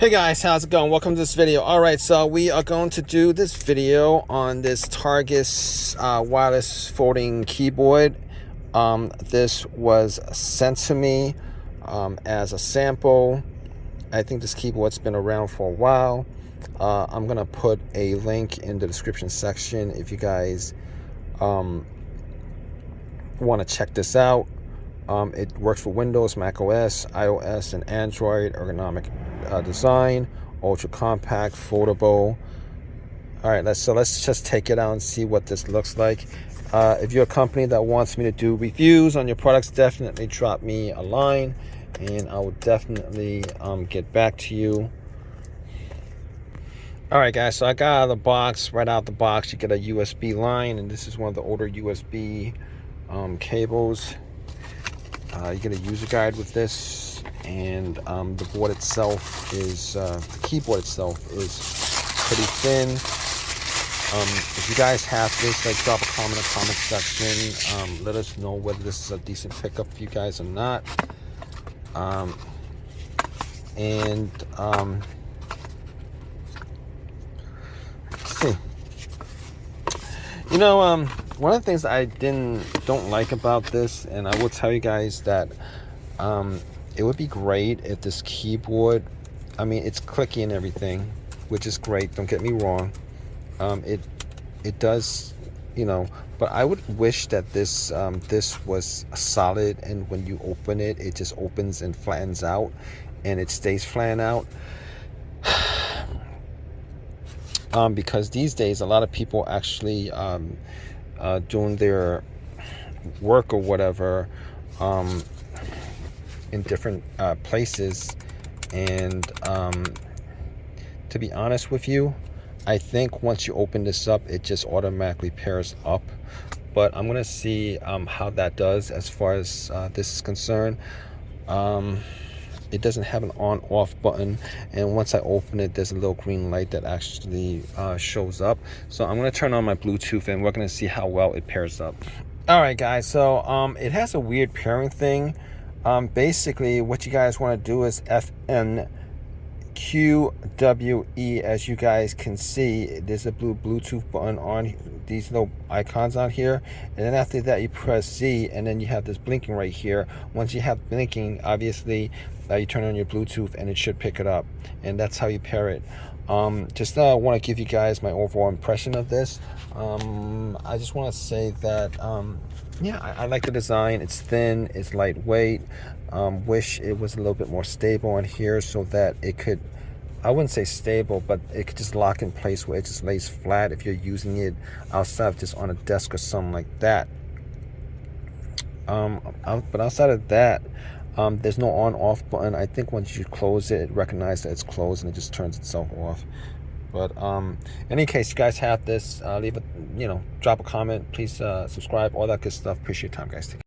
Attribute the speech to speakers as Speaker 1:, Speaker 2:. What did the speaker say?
Speaker 1: Hey guys, how's it going? Welcome to this video. Alright, so we are going to do this video on this Targus wireless folding keyboard. This was sent to me as a sample. I think this keyboard's been around for a while. I'm going to put a link in the description section if you guys want to check this out. It works for Windows, Mac OS, iOS, and Android. Ergonomic design, ultra compact, foldable. All right, let's just take it out and see what this looks like. If you're a company that wants me to do reviews on your products, definitely drop me a line, and I will definitely get back to you. All right, guys. So I got out of the box. Right out the box, you get a USB line, and this is one of the older USB cables. You get a user guide with this, and the board itself is the keyboard itself is pretty thin. If you guys have this, like, drop a comment in the comment section. Let us know whether this is a decent pickup for you guys or not. Let's see. One of the things I don't like about this, and I will tell you guys that it would be great if this keyboard, I mean, it's clicky and everything, which is great, don't get me wrong. It does, but I would wish that this was solid, and when you open it, it just opens and flattens out, and it stays flattened out. Because these days a lot of people actually doing their work or whatever in different places, and to be honest with you, I think once you open this up, it just automatically pairs up. But I'm gonna see how that does as far as this is concerned. It doesn't have an on-off button, and once I open it, there's a little green light that actually shows up. So I'm going to turn on my Bluetooth, and we're going to see how well it pairs up. All right, guys, so it has a weird pairing thing. Basically, what you guys want to do is FNQWE. As you guys can see, there's a blue Bluetooth button on these little icons on here, and then after that you press Z, and then you have this blinking right here. Once you have blinking, obviously you turn on your Bluetooth and it should pick it up, and that's how you pair it. Just want to give you guys my overall impression of this. I just want to say that yeah, I like the design. It's thin, it's lightweight. Wish it was a little bit more stable on here so that it could, I wouldn't say stable, but it could just lock in place where it just lays flat if you're using it outside of just on a desk or something like that. But outside of that, there's no on-off button. I think once you close it, it recognizes that it's closed and it just turns itself off. But in any case, you guys have this, leave a, drop a comment, please subscribe, all that good stuff. Appreciate your time, guys. Take care.